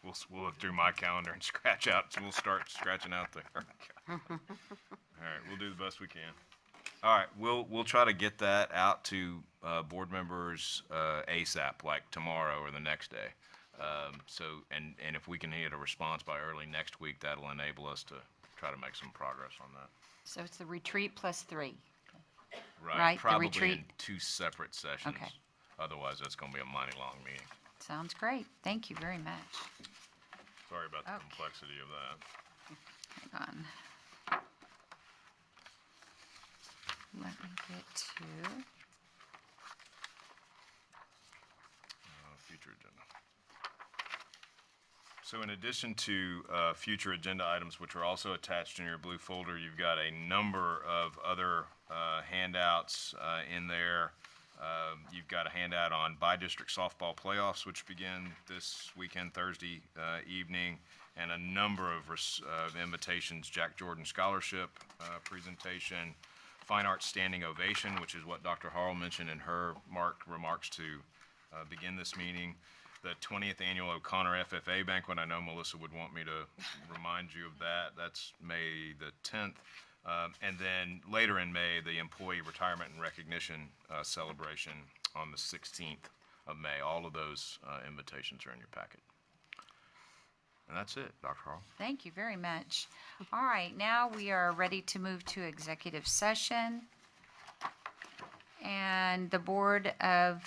we'll look through my calendar and scratch out. So we'll start scratching out there. All right, we'll do the best we can. All right, we'll try to get that out to board members ASAP, like tomorrow or the next day. And if we can get a response by early next week, that'll enable us to try to make some progress on that. So it's the retreat plus 3. Right, Right, the probably retreat. in 2 separate sessions. Okay. Otherwise, that's going to be a mighty long meeting. Sounds great. Thank you very much. Sorry about the Okay. complexity of that. Hang on. Let me get to, Future agenda. So in addition to future agenda items, which are also attached in your blue folder, you've got a number of other handouts in there You've got a handout on by-district softball playoffs, which begin this weekend, Thursday evening, and a number of invitations, Jack Jordan Scholarship presentation, Fine Arts Standing Ovation, which is what Dr. Harrell mentioned in her remarks to begin this meeting, the 20th Annual O'Connor FFA Banquet. I know Melissa would want me to remind you of that. That's May the 10th. And then later in May, the Employee Retirement and Recognition Celebration on the 16th of May. All of those invitations are in your packet. And that's it, Dr. Harrell. Thank you very much. All right, now we are ready to move to executive session. And the Board of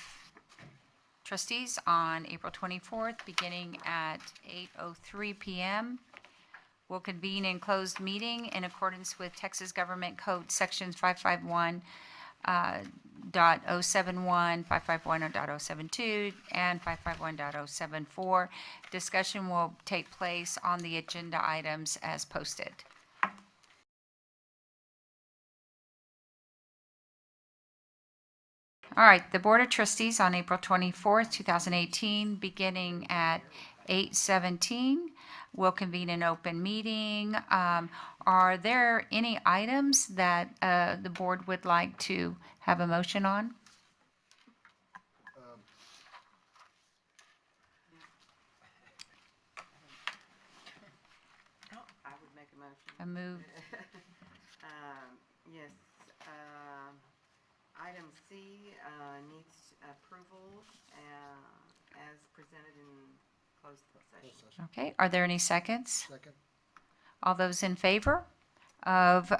Trustees on April 24th, beginning at 8:03 p.m., will convene in closed meeting in accordance with Texas Government Code Sections 551.071, 551.072, and 551.074. Discussion will take place on the agenda items as posted. All right, the Board of Trustees on April 24th, 2018, beginning at 8:17, will convene an open meeting. Are there any items that the board would like to have a motion on? I would make a motion. A move. Yes, item C needs approval as presented in closed session. Okay, are there any seconds? Second. All those in favor of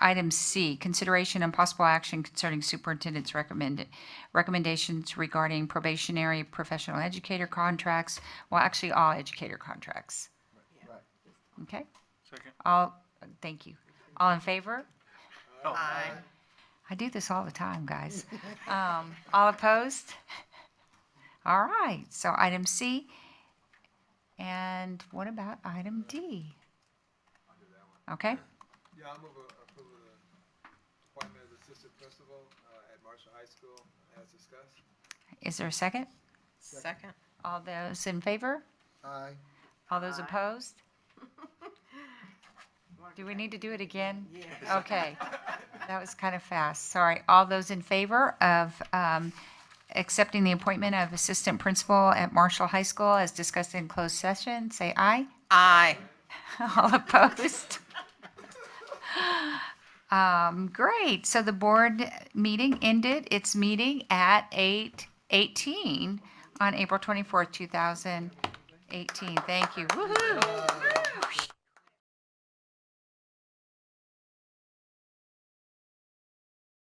item C, consideration and possible action concerning superintendent's recommendations regarding probationary professional educator contracts, well, actually all educator contracts. Right. Okay, Second. thank you. All in favor? Aye. I do this all the time, guys. All opposed? All right, so item C. And what about item D? Okay, Yeah, I'll move approval of the appointment of assistant principal at Marshall High School as discussed. is there a second? Second. All those in favor? Aye. All those Aye. opposed? Do we need to do it again? Yes. Okay, that was kind of fast. Sorry. All those in favor of accepting the appointment of assistant principal at Marshall High School as discussed in closed session, say aye. Aye. All opposed? Great. So the board meeting ended its meeting at 8:18 on April 24th, 2018. Thank you. Woohoo!